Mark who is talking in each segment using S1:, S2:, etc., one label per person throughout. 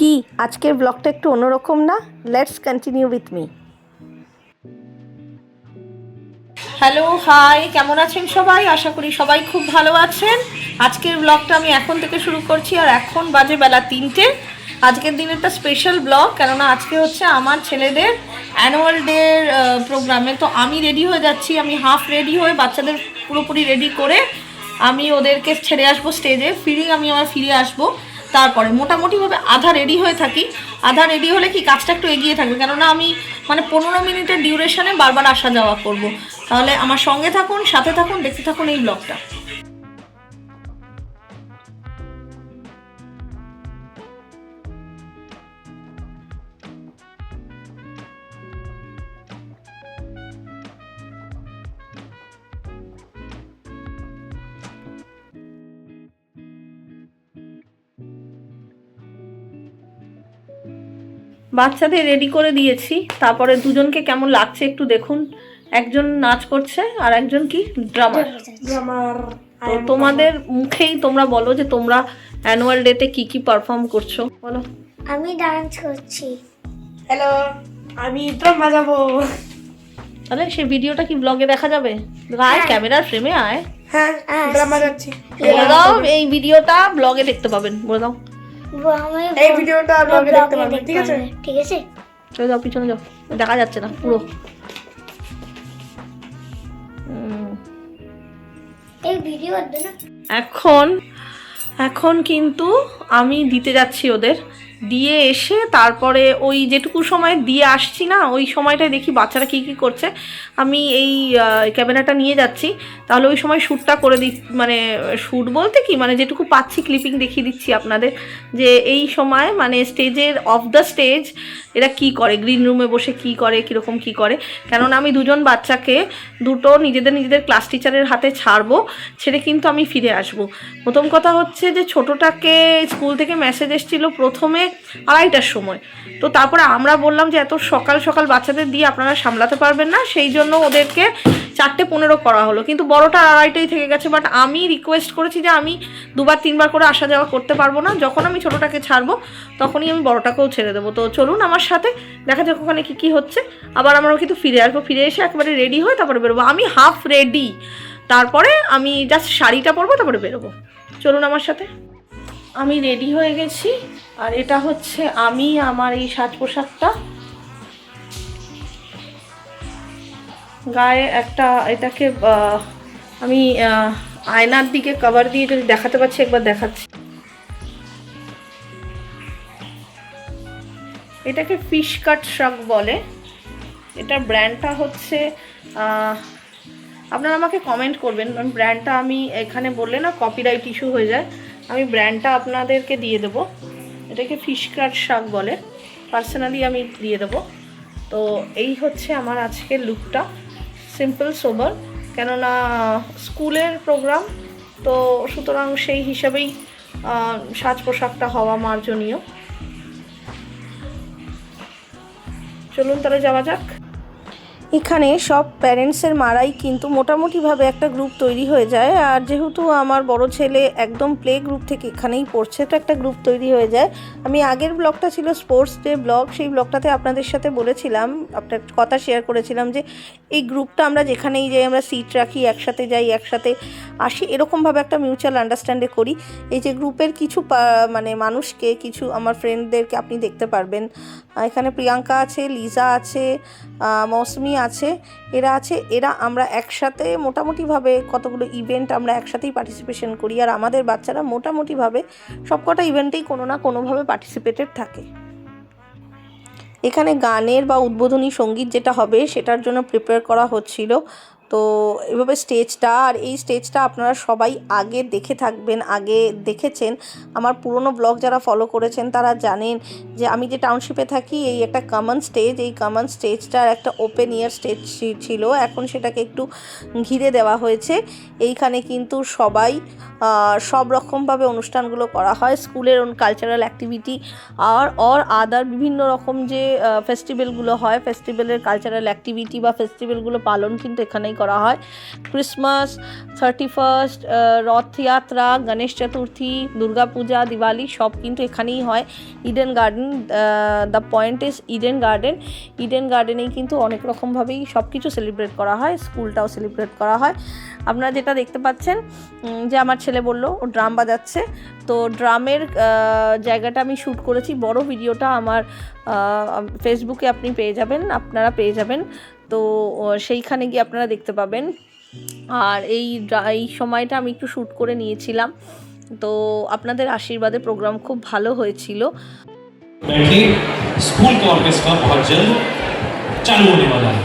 S1: কি আজকের ব্লগটা একটু অন্যরকম না? Let's continue with me. Hello, hi, কেমন আছেন সবাই? আশা করি সবাই খুব ভালো আছেন। আজকের ব্লগটা আমি এখন থেকে শুরু করছি, আর এখন বাজে বেলা 3টে। আজকের দিন একটা স্পেশাল ব্লগ, কেননা আজকে হচ্ছে আমার ছেলেদের অ্যানুয়াল ডে প্রোগ্রামে। তো আমি রেডি হয়ে যাচ্ছি, আমি হাফ রেডি হয়ে বাচ্চাদের পুরোপুরি রেডি করে আমি ওদেরকে ছেড়ে আসবো স্টেজে। আমি আবার ফিরে আসবো। তারপরে মোটামুটিভাবে আধা রেডি হয়ে থাকি। আধা রেডি হলে কি কাজটা একটু এগিয়ে থাকবে, কেননা আমি 15 মিনিটের ডিউরেশনে বারবার আসা যাওয়া করব। তাহলে আমার সঙ্গে থাকুন, সাথে থাকুন, দেখতে থাকুন এই ব্লগটা। বাচ্চাদের রেডি করে দিয়েছি, তারপরে দুজনকে কেমন লাগছে একটু দেখুন। একজন নাচ করছে আর একজন কি ড্রামার। তো তোমাদের মুখেই তোমরা বলো যে তোমরা অ্যানুয়াল ডেতে কি কি পারফর্ম করছো, বলো।
S2: আমি ডান্স করছি।
S3: হ্যালো, আমি ড্রাম বাজাবো।
S1: তাহলে সেই ভিডিওটা কি ব্লগে দেখা যাবে? আয়, ক্যামেরার ফ্রেমে আয়।
S3: হ্যাঁ, ড্রাম বাজাচ্ছি।
S1: বলে দাও এই ভিডিওটা ব্লগে দেখতে পাবেন, বলে দাও।
S3: এই ভিডিওটা ব্লগে দেখতে পাবেন, ঠিক আছে?
S2: ঠিক আছে,
S1: চলে যাও, পিছনে যাও, দেখা যাচ্ছে না পুরো।
S2: এই ভিডিও
S1: এখন কিন্তু আমি দিতে যাচ্ছি ওদের। দিয়ে এসে তারপরে ওই যেটুকু সময় দিয়ে আসছি না, ওই সময়টায় দেখি বাচ্চারা কী কী করছে। আমি এই ক্যামেরাটা নিয়ে যাচ্ছি, তাহলে ওই সময় শ্যুটটা করে শ্যুট বলতে কি যেটুকু পাচ্ছি ক্লিপিং দেখিয়ে দিচ্ছি আপনাদের, যে এই সময় স্টেজের অফ দ্য স্টেজ এরা কি করে, গ্রিন রুমে বসে কি করে, কীরকম কি করে। কেননা আমি দুজন বাচ্চাকে দুটো নিজেদের ক্লাস টিচারের হাতে ছাড়বো, ছেড়ে কিন্তু আমি ফিরে আসবো। প্রথম কথা হচ্ছে যে ছোটোটাকে স্কুল থেকে মেসেজ এসেছিলো প্রথমে 2:30টার সময়। তো তারপরে আমরা বললাম যে এত সকাল সকাল বাচ্চাদের দিয়ে আপনারা সামলাতে পারবেন না, সেই জন্য ওদেরকে 4:15 করা হলো। কিন্তু বড়টা 2:30টাই থেকে গেছে। বাট আমি রিকোয়েস্ট করেছি যে আমি 2-3বার করে আসা যাওয়া করতে পারবো না, যখন আমি ছোটোটাকে ছাড়বো তখনই আমি বড়টাকেও ছেড়ে দেবো। তো চলুন আমার সাথে, দেখা যাক ওখানে কী কী হচ্ছে। আবার আমরাও কিন্তু ফিরে আসবো, ফিরে এসে একেবারে রেডি হয়ে তারপরে বেরোবো। আমি হাফ রেডি, তারপরে আমি জাস্ট শাড়িটা পরবো, তারপরে বেরোবো। চলুন আমার সাথে। আমি রেডি হয়ে গেছি, আর এটা হচ্ছে আমার এই সাজ পোশাকটা। গায়ে এটাকে আমি আয়নার দিকে কভার দিয়ে যদি দেখাতে পারছি একবার দেখাচ্ছি। এটাকে ফিশ কাট শ্রাগ বলে। এটার ব্র্যান্ডটা হচ্ছে, আপনারা আমাকে কমেন্ট করবেন, ব্র্যান্ডটা আমি এখানে বললে না কপিরাইট ইস্যু হয়ে যায়। আমি ব্র্যান্ডটা আপনাদেরকে দিয়ে দেবো। এটাকে ফিশ কাট শ্রাগ বলে, পার্সোনালি আমি দিয়ে দেবো। তো এই হচ্ছে আমার আজকের লুকটা, সিম্পল সোবার, কেননা স্কুলের প্রোগ্রাম তো, সুতরাং সেই হিসাবেই সাজ পোশাকটা হওয়া মার্জনীয়। চলুন তাহলে যাওয়া যাক। এখানে সব প্যারেন্টসের মারাই কিন্তু মোটামুটিভাবে একটা গ্রুপ তৈরি হয়ে যায়। আর যেহেতু আমার বড় ছেলে একদম প্লে গ্রুপ থেকে এখানেই পড়ছে, তো একটা গ্রুপ তৈরি হয়ে যায়। আমি আগের ব্লগটা ছিল স্পোর্টস ডে ব্লগ, সেই ব্লগটাতে আপনাদের সাথে বলেছিলাম, আপনার কথা শেয়ার করেছিলাম যে এই গ্রুপটা আমরা যেখানেই যাই আমরা সিট রাখি, একসাথে যাই, একসাথে আসি, এরকমভাবে একটা মিউচুয়াল আন্ডারস্ট্যান্ডে করি। এই যে গ্রুপের কিছু মানুষকে, কিছু আমার ফ্রেন্ডদেরকে আপনি দেখতে পারবেন। এখানে প্রিয়াঙ্কা আছে, লিজা আছে, মৌসুমি আছে, এরা আমরা একসাথে মোটামুটিভাবে কতগুলো ইভেন্ট আমরা একসাথেই পার্টিসিপেশন করি। আর আমাদের বাচ্চারা মোটামুটিভাবে সবকটা ইভেন্টেই কোনো না কোনোভাবে পার্টিসিপেটেড থাকে। এখানে গানের বা উদ্বোধনী সঙ্গীত যেটা হবে সেটার জন্য প্রিপেয়ার করা হচ্ছিল। তো এভাবে স্টেজটা, আর এই স্টেজটা আপনারা সবাই আগে দেখে থাকবেন, আগে দেখেছেন। আমার পুরনো ব্লগ যারা ফলো করেছেন তারা জানেন যে আমি যে টাউনশিপে থাকি, এই একটা কমন স্টেজ, এই কমন স্টেজটার একটা ওপেন এয়ার স্টেজ ছিল, এখন সেটাকে একটু ঘিরে দেওয়া হয়েছে। এইখানে কিন্তু সবাই সব রকমভাবে অনুষ্ঠানগুলো করা হয়, স্কুলের কালচারাল অ্যাক্টিভিটি আর আদার বিভিন্ন রকম যে ফেস্টিভ্যালগুলো হয়, ফেস্টিভ্যালের কালচারাল অ্যাক্টিভিটি বা ফেস্টিভ্যালগুলো পালন কিন্তু এখানেই করা হয়। ক্রিসমাস, 31st, রথযাত্রা, গণেশ চতুর্থী, দুর্গাপূজা, দিওয়ালি সব কিন্তু এখানেই হয়। Eden Garden, the point is Eden Garden. Eden গার্ডেনেই কিন্তু অনেক রকমভাবেই সব কিছু সেলিব্রেট করা হয়, স্কুলটাও সেলিব্রেট করা হয়। আপনারা যেটা দেখতে পাচ্ছেন যে আমার ছেলে বললো ও ড্রাম বাজাচ্ছে, তো ড্রামের জায়গাটা আমি শ্যুট করেছি। বড় ভিডিওটা আমার ফেসবুকে আপনি আপনারা পেয়ে যাবেন, তো সেইখানে গিয়ে আপনারা দেখতে পাবেন। আর এই সময়টা আমি একটু শ্যুট করে নিয়েছিলাম, তো আপনাদের আশীর্বাদে প্রোগ্রাম খুব ভালো হয়েছিল।
S4: स्कूल का ऑर्केस्ट्रा बहुत जल्द चालू होने वाला है।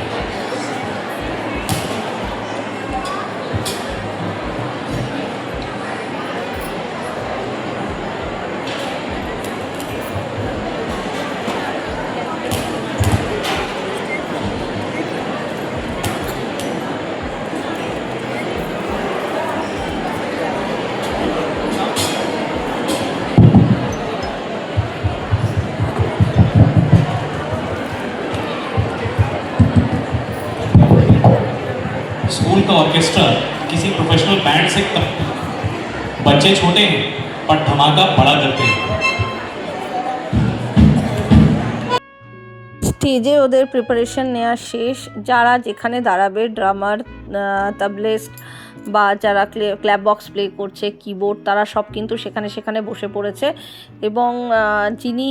S4: स्कूल का ऑर्केस्ट्रा किसी प्रोफेशनल बैंड से कम। बच्चे छोटे हैं पर धमाका बड़ा करते हैं।
S1: স্টেজে ওদের প্রিপারেশন নেওয়া শেষ। যারা যেখানে দাঁড়াবে, ড্রামার, তবলিস্ট বা যারা ক্ল্যাপ বক্স প্লে করছে, কিবোর্ড, তারা সব কিন্তু সেখানে বসে পড়েছে। এবং যিনি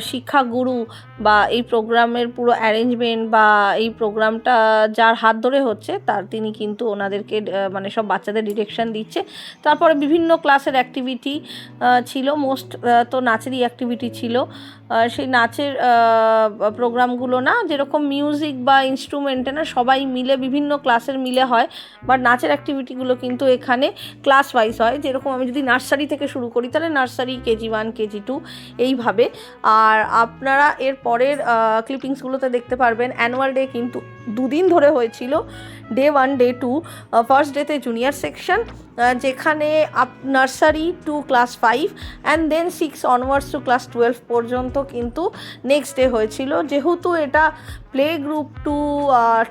S1: শিক্ষাগুরু বা এই প্রোগ্রামের পুরো অ্যারেঞ্জমেন্ট বা এই প্রোগ্রামটা যার হাত ধরে হচ্ছে, তিনি কিন্তু ওনাদেরকে মানে সব বাচ্চাদের ডিরেকশন দিচ্ছে। তারপরে বিভিন্ন ক্লাসের অ্যাক্টিভিটি ছিল, মোস্ট তো নাচেরই অ্যাক্টিভিটি ছিল। সেই নাচের প্রোগ্রামগুলো না যেরকম মিউজিক বা ইনস্ট্রুমেন্টে না সবাই মিলে বিভিন্ন ক্লাসের মিলে হয়, বাট নাচের অ্যাক্টিভিটিগুলো কিন্তু এখানে ক্লাস ওয়াইজ হয়। যেরকম আমি যদি নার্সারি থেকে শুরু করি তাহলে নার্সারি, KG1, KG2 এইভাবে। আর আপনারা এর পরের ক্লিপিংসগুলোতে দেখতে পারবেন অ্যানুয়াল ডে কিন্তু 2 দিন ধরে হয়েছিল। Day 1, day 2। ফার্স্ট ডেতে জুনিয়র সেকশন, যেখানে nursery to class 5 and then 6 onwards to class 12 পর্যন্ত কিন্তু নেক্সট ডে হয়েছিল। যেহেতু এটা প্লে গ্রুপ টু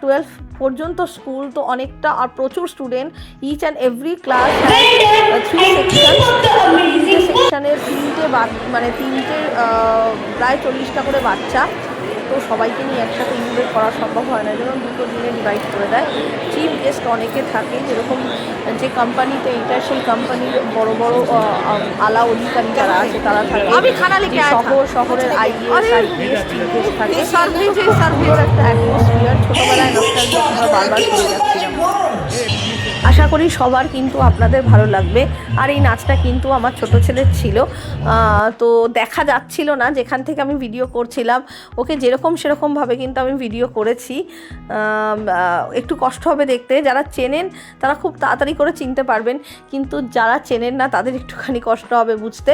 S1: 12 পর্যন্ত স্কুল, তো অনেকটা আর প্রচুর student, each and every class 3 সেকশনের 3টে প্রায় 40টা করে বাচ্চা। তো সবাইকে নিয়ে একসাথে ইনভাইট করা সম্ভব হয় না, যেমন 2 দিনে ডিভাইড করে দেয়। চিফ গেস্ট অনেকে থাকে, যেরকম যে কোম্পানিতে এটা, সেই কোম্পানির বড় বড় আলা অধিকারী যারা আছে তারা থাকে। শহরের IAS চিফ গেস্ট থাকে। সার্ভের একটা অ্যাটমসফিয়ার ছোটোবেলায় নস্টালজিয়া আমরা বারবার ফিরে যাচ্ছিলাম। আশা করি সবার কিন্তু আপনাদের ভালো লাগবে। আর এই নাচটা কিন্তু আমার ছোট ছেলের ছিল, তো দেখা যাচ্ছিল না যেখান থেকে আমি ভিডিও করছিলাম। ওকে সেরকমভাবে কিন্তু আমি ভিডিও করেছি। একটু কষ্ট হবে দেখতে, যারা চেনেন তারা খুব তাড়াতাড়ি করে চিনতে পারবেন, কিন্তু যারা চেনেন না তাদের একটুখানি কষ্ট হবে বুঝতে।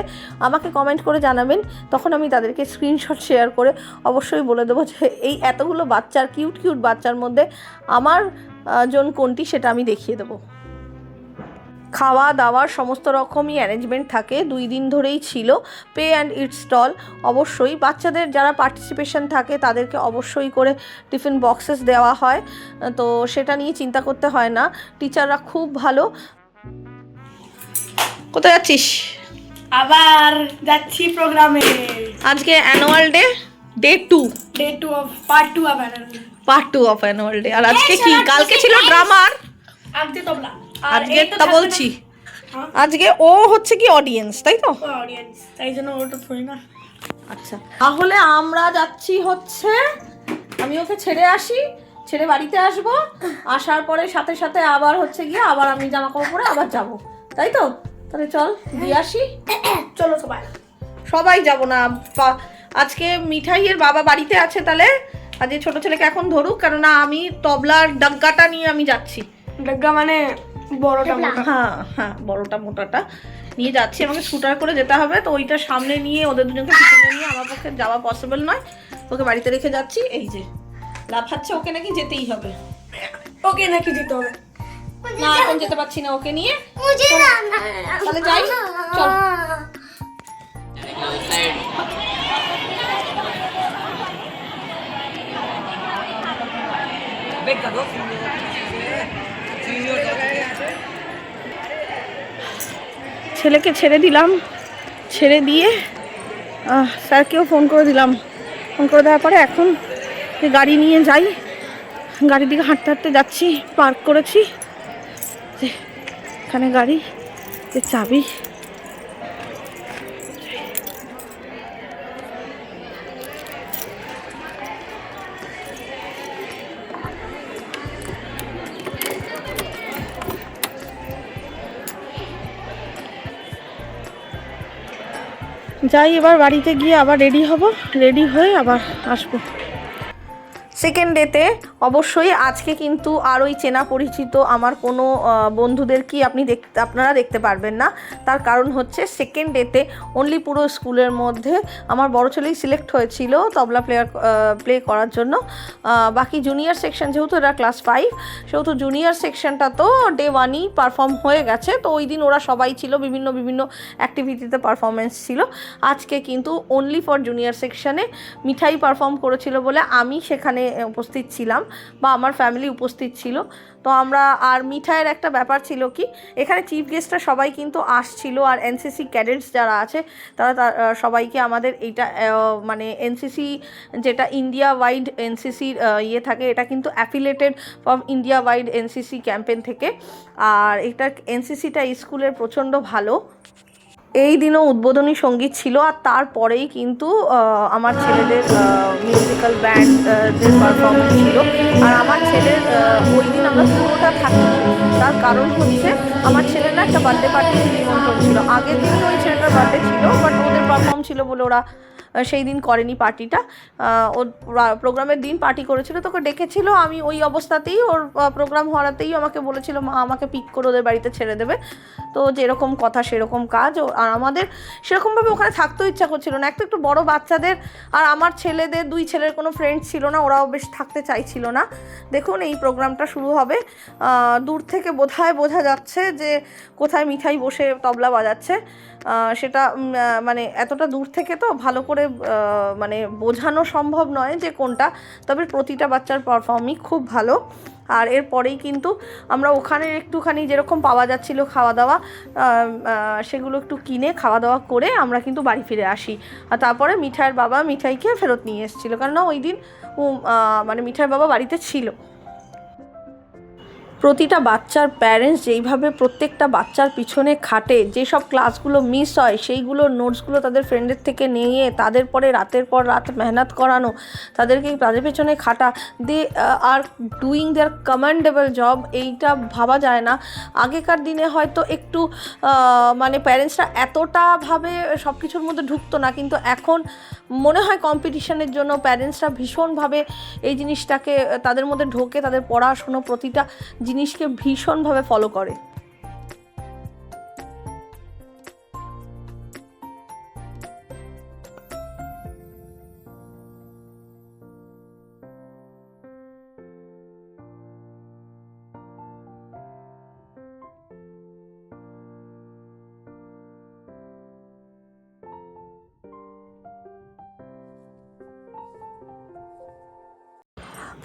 S1: আমাকে কমেন্ট করে জানাবেন, তখন আমি তাদেরকে স্ক্রিনশট শেয়ার করে অবশ্যই বলে দেবো যে এই এতগুলো বাচ্চার, কিউট বাচ্চার মধ্যে আমার জন কোনটি সেটা আমি দেখিয়ে দেবো। খাওয়া দাওয়ার সমস্ত রকমই অ্যারেঞ্জমেন্ট থাকে, 2 দিন ধরেই ছিল। পে অ্যান্ড ইট স্টল, অবশ্যই বাচ্চাদের যারা পার্টিসিপেশন থাকে তাদেরকে অবশ্যই করে টিফিন বক্সেস দেওয়া হয়, তো সেটা নিয়ে চিন্তা করতে হয় না। টিচাররা খুব ভালো। কোথায় যাচ্ছিস?
S3: আবার যাচ্ছি প্রোগ্রামে।
S1: আজকে annual day, day 2
S3: of part 2 of
S1: part 2 of annual day. আর আজকে কি? কালকে ছিল ড্রামার,
S3: আজকে তবলা।
S1: আজকে তা বলছি, আজকে ও হচ্ছে কি অডিয়েন্স, তাই তো?
S3: অডিয়েন্স, তাই জন্য ওটা থই না।
S1: আচ্ছা, তাহলে আমরা যাচ্ছি হচ্ছে, আমি ওকে ছেড়ে আসি, ছেড়ে বাড়িতে আসবো, আসার পরে সাথে সাথে আবার হচ্ছে গিয়ে আবার আমি জামা কাপড় পরে আবার যাব, তাই তো? তাহলে চল দিয়ে আসি।
S3: চলো
S1: সবাই যাব না, আজকে মিঠাইয়ের বাবা বাড়িতে আছে, তাহলে আজকে ছোট ছেলেকে এখন ধরুক, কেননা আমি তবলার ডাগ্গাটা নিয়ে আমি যাচ্ছি।
S3: ডাগ্গা মানে বড়টা?
S1: হ্যাঁ, বড়টা মোটাটা নিয়ে যাচ্ছি। আমাকে স্কুটার করে যেতে হবে, তো ওইটা সামনে নিয়ে ওদের দুজনকে পিছনে নিয়ে আমার পক্ষে যাওয়া পসিবল নয়। ওকে বাড়িতে রেখে যাচ্ছি। এই যে লাফাচ্ছে, ওকে নাকি যেতেই হবে।
S3: ওকে নাকি যেতে হবে?
S1: না, এখন যেতে পারছি না ওকে নিয়ে। তাহলে যাই, চল। Venga, ¿no? ছেলেকে ছেড়ে দিলাম, ছেড়ে দিয়ে স্যারকেও ফোন করে দিলাম। ফোন করে দেওয়ার পরে এখন গাড়ি নিয়ে যাই, গাড়ির দিকে হাঁটতে হাঁটতে যাচ্ছি। পার্ক করেছি, এখানে গাড়ি, চাবি। যাই, এবার বাড়িতে গিয়ে আবার রেডি হব, রেডি হয়ে আবার আসবো। সেকেন্ড ডেতে অবশ্যই আজকে কিন্তু আর ওই চেনা পরিচিত আমার কোনো বন্ধুদের কি আপনারা দেখতে পারবেন না। তার কারণ হচ্ছে সেকেন্ড ডেতে অনলি পুরো স্কুলের মধ্যে আমার বড় ছেলেই সিলেক্ট হয়েছিল তবলা প্লে করার জন্য। বাকি জুনিয়র সেকশন, যেহেতু এরা ক্লাস 5, সেহেতু জুনিয়র সেকশনটা তো ডে 1ই পারফর্ম হয়ে গেছে। তো ওই দিন ওরা সবাই ছিল, বিভিন্ন অ্যাক্টিভিটিতে পারফরমেন্স ছিল। আজকে কিন্তু অনলি ফর জুনিয়র সেকশনে মিঠাই পারফর্ম করেছিল বলে আমি সেখানে উপস্থিত ছিলাম, বা আমার ফ্যামিলি উপস্থিত ছিল। তো আমরা, আর মিঠাইয়ের একটা ব্যাপার ছিল কি, এখানে চিফ গেস্টরা সবাই কিন্তু আসছিল, আর এনসিসি ক্যাডেটস যারা আছে তারা সবাইকে আমাদের এইটা মানে এনসিসি যেটা ইন্ডিয়া ওয়াইড এনসিসির ইয়ে থাকে, এটা কিন্তু affiliated from India wide NCC campaign থেকে। আর এটা এনসিসিটা স্কুলের প্রচণ্ড ভালো। এই দিনও উদ্বোধনী সঙ্গীত ছিল, আর তারপরেই কিন্তু আমার ছেলেদের মিউজিক্যাল ব্যান্ডদের পারফরমেন্স ছিল। আর আমার ছেলের ওই দিন আমরা পুরোটা থাকি, তার কারণ হচ্ছে আমার ছেলের না একটা বার্থডে পার্টির নিমন্ত্রণ ছিল। আগের দিন ওই ছেলেটার বার্থডে ছিল, বাট ওদের পারফর্ম ছিল বলে ওরা সেই দিন করেনি পার্টিটা। ওর প্রোগ্রামের দিন পার্টি করেছিল, তোকে ডেকেছিল। আমি ওই অবস্থাতেই, ওর প্রোগ্রাম হওয়াতেই আমাকে বলেছিল মা আমাকে পিক করে ওদের বাড়িতে ছেড়ে দেবে। তো যেরকম কথা সেরকম কাজ। আর আমাদের সেরকমভাবে ওখানে থাকতেও ইচ্ছা করছিল না, একটু বড় বাচ্চাদের, আর আমার ছেলেদের 2 ছেলের কোনো ফ্রেন্ড ছিল না, ওরাও বেশ থাকতে চাইছিল না। দেখুন এই প্রোগ্রামটা শুরু হবে, দূর থেকে বোধহয় বোঝা যাচ্ছে যে কোথায় মিঠাই বসে তবলা বাজাচ্ছে। সেটা মানে এতটা দূর থেকে তো ভালো করে মানে বোঝানো সম্ভব নয় যে কোনটা, তবে প্রতিটা বাচ্চার পারফর্মই খুব ভালো। আর এরপরেই কিন্তু আমরা ওখানে একটুখানি যেরকম পাওয়া যাচ্ছিল খাওয়া দাওয়া, সেগুলো একটু কিনে খাওয়া দাওয়া করে আমরা কিন্তু বাড়ি ফিরে আসি। আর তারপরে মিঠাইয়ের বাবা মিঠাইকে ফেরত নিয়ে এসেছিলো, কেননা ওই দিন মানে মিঠাইয়ের বাবা বাড়িতে ছিল। প্রতিটা বাচ্চার প্যারেন্টস যেইভাবে প্রত্যেকটা বাচ্চার পিছনে খাটে, যেসব ক্লাসগুলো মিস হয় সেইগুলোর নোটসগুলো তাদের ফ্রেন্ডের থেকে নিয়ে তাদের পরে রাতের পর রাত মেহনত করানো, তাদেরকে তাদের পেছনে খাটা, they are doing their commendable job, এইটা ভাবা যায় না। আগেকার দিনে হয়তো একটু মানে প্যারেন্টসরা এতটাভাবে সব কিছুর মধ্যে ঢুকতো না, কিন্তু এখন মনে হয় কম্পিটিশনের জন্য প্যারেন্টসরা ভীষণভাবে এই জিনিসটাকে তাদের মধ্যে ঢোকে, তাদের পড়াশুনো প্রতিটা জিনিসকে ভীষণভাবে ফলো করে।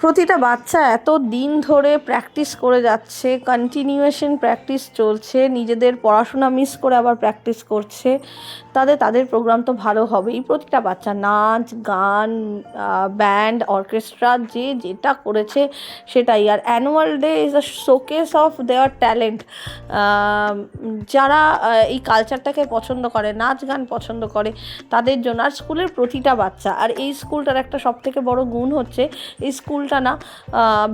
S1: প্রতিটা বাচ্চা এত দিন ধরে প্র্যাকটিস করে যাচ্ছে, কন্টিনিউয়েশন প্র্যাকটিস চলছে, নিজেদের পড়াশোনা মিস করে আবার প্র্যাকটিস করছে, তাদের প্রোগ্রাম তো ভালো হবেই। প্রতিটা বাচ্চা নাচ গান, ব্যান্ড, অর্কেস্ট্রা, যে যেটা করেছে সেটাই। আর annual day is a showcase of their talent. যারা এই কালচারটাকে পছন্দ করে, নাচ গান পছন্দ করে, তাদের জন্য। আর স্কুলের প্রতিটা বাচ্চা, আর এই স্কুলটার একটা সবথেকে বড় গুণ হচ্ছে এই স্কুলটা না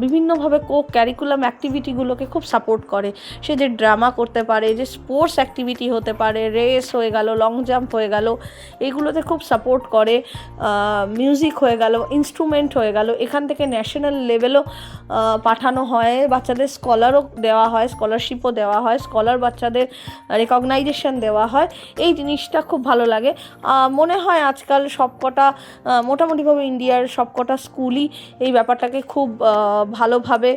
S1: বিভিন্নভাবে ক্যারিকুলাম অ্যাক্টিভিটিগুলোকে খুব সাপোর্ট করে। সে যে ড্রামা করতে পারে, যে স্পোর্টস অ্যাক্টিভিটি হতে পারে, রেস হয়ে গেল, লং জাম্প হয়ে গেল, এগুলোতে খুব সাপোর্ট করে। মিউজিক হয়ে গেল, ইনস্ট্রুমেন্ট হয়ে গেল, এখান থেকে ন্যাশনাল লেভেলও পাঠানো হয়, বাচ্চাদের স্কলারও দেওয়া হয়, স্কলারশিপও দেওয়া হয়, স্কলার বাচ্চাদের রেকগনাইজেশন দেওয়া হয়। এই জিনিসটা খুব ভালো লাগে। মনে হয় আজকাল সবকটা মোটামুটিভাবে ইন্ডিয়ার সবকটা স্কুলই এই ব্যাপারটাকে খুব ভালোভাবে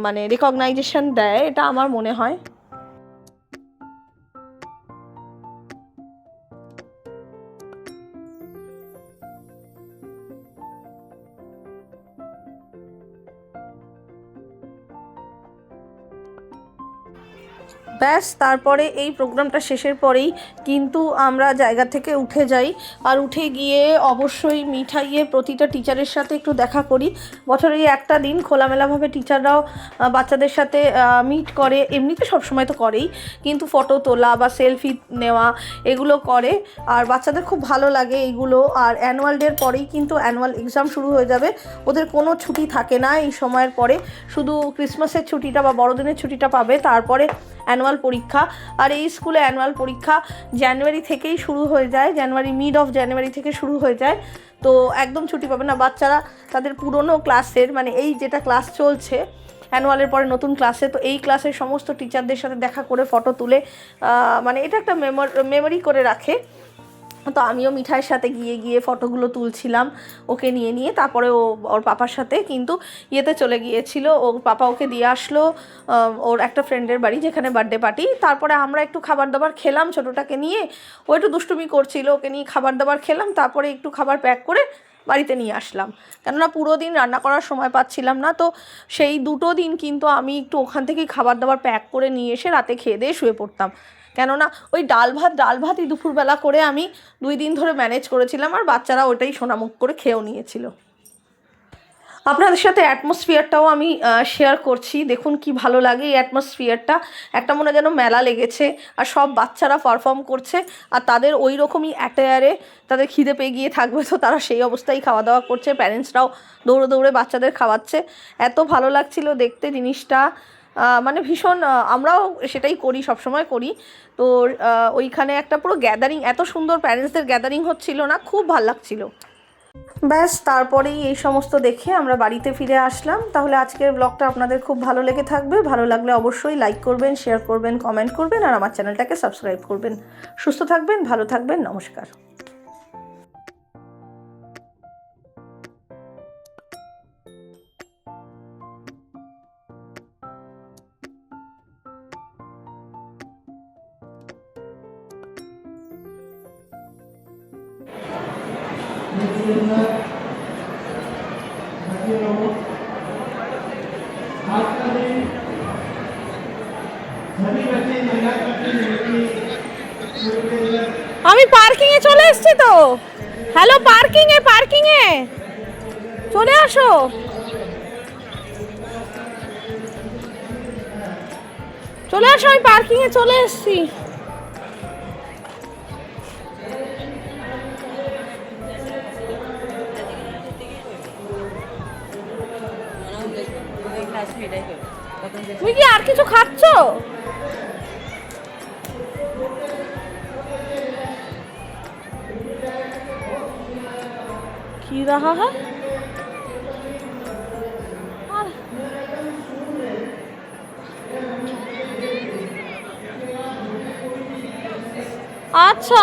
S1: মানে রেকগনাইজেশন দেয়, এটা আমার মনে হয়। ব্যাস তারপরে এই প্রোগ্রামটা শেষের পরেই কিন্তু আমরা জায়গা থেকে উঠে যাই, আর উঠে গিয়ে অবশ্যই মিঠাইয়ের প্রতিটা টিচারের সাথে একটু দেখা করি। বছরে একটা দিন খোলামেলাভাবে টিচাররাও বাচ্চাদের সাথে মিট করে, এমনিতে সবসময় তো করেই, কিন্তু ফটো তোলা বা সেলফি নেওয়া এগুলো করে, আর বাচ্চাদের খুব ভালো লাগে এইগুলো। আর অ্যানুয়াল ডের পরেই কিন্তু অ্যানুয়াল এক্সাম শুরু হয়ে যাবে, ওদের কোনো ছুটি থাকে না এই সময়ের পরে, শুধু ক্রিসমাসের ছুটিটা বা বড়দিনের ছুটিটা পাবে, তারপরে অ্যানুয়াল পরীক্ষা। আর এই স্কুলে অ্যানুয়াল পরীক্ষা জানুয়ারি থেকেই শুরু হয়ে যায়, মিড অফ জানুয়ারি থেকে শুরু হয়ে যায়, তো একদম ছুটি পাবে না বাচ্চারা তাদের পুরনো ক্লাসের, মানে এই যেটা ক্লাস চলছে অ্যানুয়ালের পরে নতুন ক্লাসে, তো এই ক্লাসের সমস্ত টিচারদের সাথে দেখা করে ফটো তুলে মানে এটা একটা মেমোরি করে রাখে। তো আমিও মিঠাইয়ের সাথে গিয়ে ফটোগুলো তুলছিলাম ওকে নিয়ে, তারপরে ওর পাপার সাথে কিন্তু ইয়েতে চলে গিয়েছিল, ওর পাপা ওকে দিয়ে আসলো ওর একটা ফ্রেন্ডের বাড়ি যেখানে বার্থডে পার্টি। তারপরে আমরা একটু খাবার দাবার খেলাম ছোটোটাকে নিয়ে, ও একটু দুষ্টুমি করছিল, ওকে নিয়ে খাবার দাবার খেলাম, তারপরে একটু খাবার প্যাক করে বাড়িতে নিয়ে আসলাম, কেননা পুরো দিন রান্না করার সময় পাচ্ছিলাম না। তো সেই দুটো দিন কিন্তু আমি একটু ওখান থেকেই খাবার দাবার প্যাক করে নিয়ে এসে রাতে খেয়ে দিয়ে শুয়ে পড়তাম, কেননা ওই ডাল ভাতই দুপুরবেলা করে আমি 2 দিন ধরে ম্যানেজ করেছিলাম, আর বাচ্চারা ওটাই সোনামুখ করে খেয়েও নিয়েছিল। আপনাদের সাথে অ্যাটমসফিয়ারটাও আমি শেয়ার করছি, দেখুন কি ভালো লাগে এই অ্যাটমসফিয়ারটা, একটা মনে যেন মেলা লেগেছে, আর সব বাচ্চারা পারফর্ম করছে, আর তাদের ওই রকমই অ্যাটায়ারে তাদের খিদে পেয়ে গিয়ে থাকবে, তো তারা সেই অবস্থায় খাওয়া দাওয়া করছে, প্যারেন্টসরাও দৌড়ে বাচ্চাদের খাওয়াচ্ছে, এত ভালো লাগছিল দেখতে জিনিসটা, মানে ভীষণ, আমরাও সেটাই করি, সবসময় করি। তো ওইখানে একটা পুরো গ্যাদারিং, এত সুন্দর প্যারেন্টসদের গ্যাদারিং হচ্ছিল না, খুব ভালো লাগছিল। ব্যাস তারপরেই এই সমস্ত দেখে আমরা বাড়িতে ফিরে আসলাম। তাহলে আজকের ব্লগটা আপনাদের খুব ভালো লেগে থাকবে, ভালো লাগলে অবশ্যই লাইক করবেন, শেয়ার করবেন, কমেন্ট করবেন, আর আমার চ্যানেলটাকে সাবস্ক্রাইব করবেন। সুস্থ থাকবেন, ভালো থাকবেন, নমস্কার। আমি পার্কিং এ চলে এসেছি তো, হ্যালো পার্কিং এ চলে আসো। আমি পার্কিং এ চলে এসেছি। তুমি কি আর কিছু খাচ্ছ? কি रहा है? अच्छा